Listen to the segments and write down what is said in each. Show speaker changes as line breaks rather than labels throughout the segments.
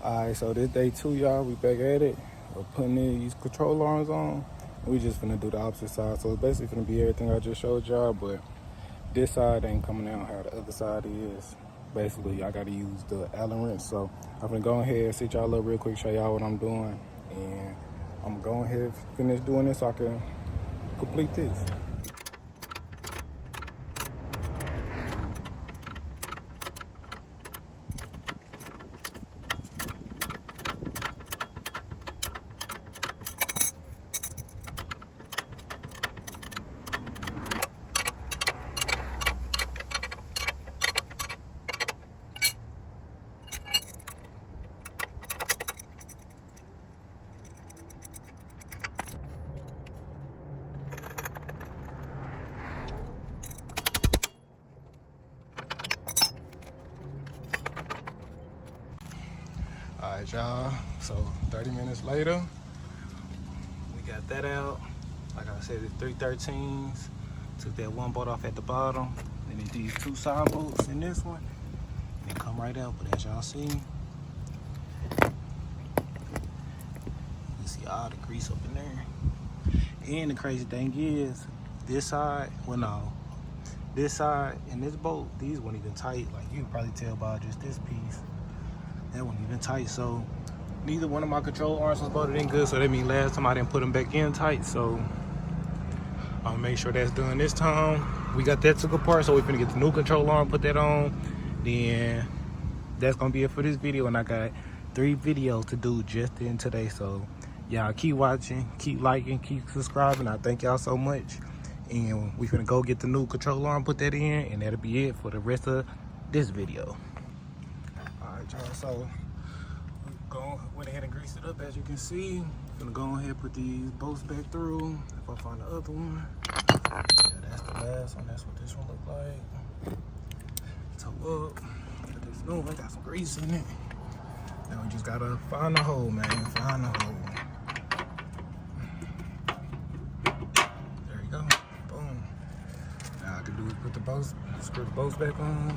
Alright, so this day 2, y'all. We back at it. We're putting these control arms on. We just finna do the opposite side. So it's basically finna be everything I just showed y'all, but this side ain't coming out how the other side is. Basically, I gotta use the Allen wrench. So I'm finna go ahead and sit y'all up real quick, show y'all what I'm doing. And I'm gonna go ahead and finish doing this so I can complete this. All right, y'all, so 30 minutes later, we got that out. Like I said, it's 313s. Took that one bolt off at the bottom. Then it's these 2 side bolts in this one. And they come right out, but as y'all see, you can see all the grease up in there. And the crazy thing is, this side, well no, this side and this bolt, these weren't even tight. Like you can probably tell by just this piece. That wasn't even tight, so neither one of my control arms was bolted in good, so that means last time I didn't put them back in tight, so I'll make sure that's done this time. We got that took apart, so we're gonna get the new control arm, put that on. Then that's gonna be it for this video, and I got 3 videos to do just in today, so y'all keep watching, keep liking, keep subscribing. I thank y'all so much, and we finna go get the new control arm, put that in, and that'll be it for the rest of this video. Alright, y'all, so went ahead and greased it up, as you can see. I'm gonna go ahead and put these bolts back through. If I find the other one. Yeah, that's the last one. That's what this one look like. Toe up. Got this new one, got some grease in it. Now we just gotta find the hole, man. Find the hole. There you go. Boom. Now I can do is put the bolts, screw the bolts back on.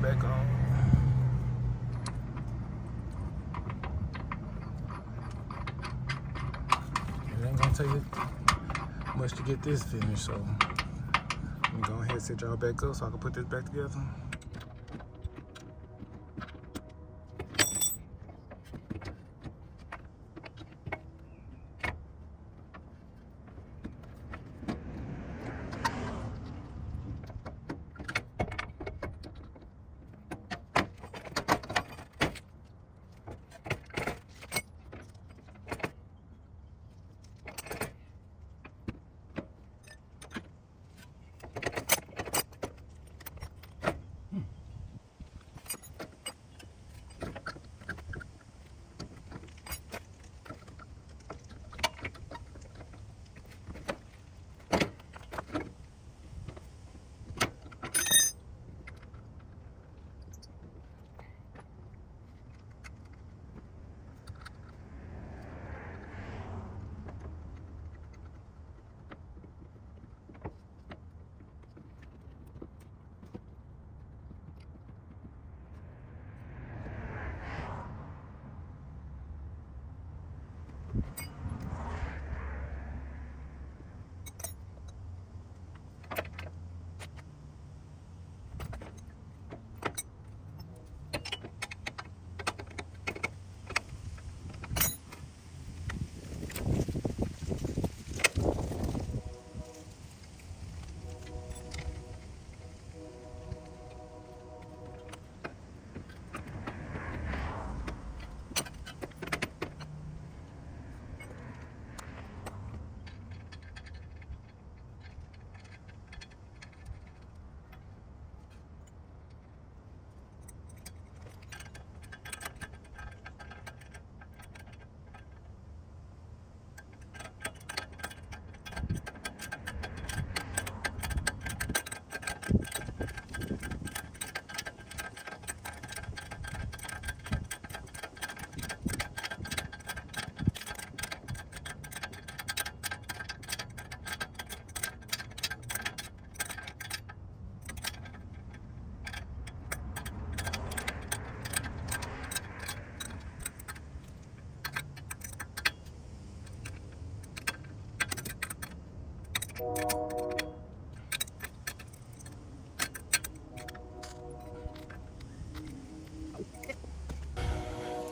Back on. It ain't gonna take much to get this finished, so I'm gonna go ahead and set y'all back up so I can put this back together.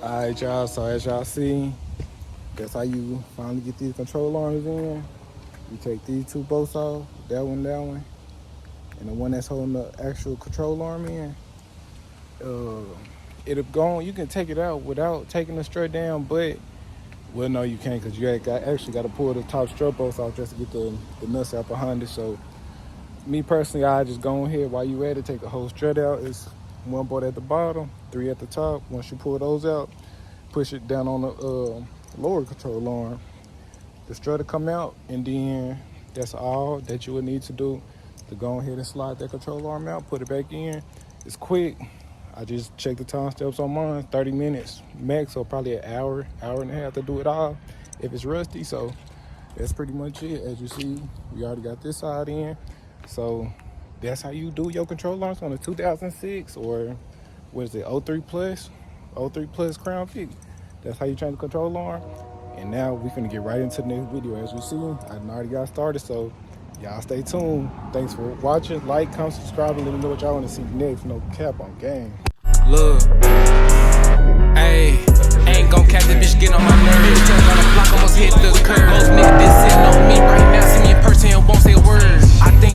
Alright, y'all, so as y'all see, that's how you finally get these control arms in. You take these two bolts off, that one, and the one that's holding the actual control arm in. It'll go on. You can take it out without taking the strut down, but well, no, you can't, because you actually got to pull the top strut bolts off just to get the nuts out behind it. So me personally, I just go ahead while you at it, take the whole strut out. It's one bolt at the bottom, 3 at the top. Once you pull those out, push it down on the lower control arm. The strut will come out, and then that's all that you would need to do to go ahead and slide that control arm out, put it back in. It's quick. I just check the time steps on mine, 30 minutes max, so probably an hour and a half to do it all if it's rusty. So that's pretty much it. As you see, we already got this side in. So that's how you do your control arms on a 2006 or what is it, 03 plus Crown Vic. That's how you change the control arm. And now we're gonna get right into the next video. As you see, I already got started, so y'all stay tuned. Thanks for watching. Like, comment, subscribe, and let me know what y'all want to see next. No cap on game.
Look, ayy, ain't gon' cap the bitch, get on my nerves. Turn on the block, almost hit the curb. Most niggas been sitting on me right now.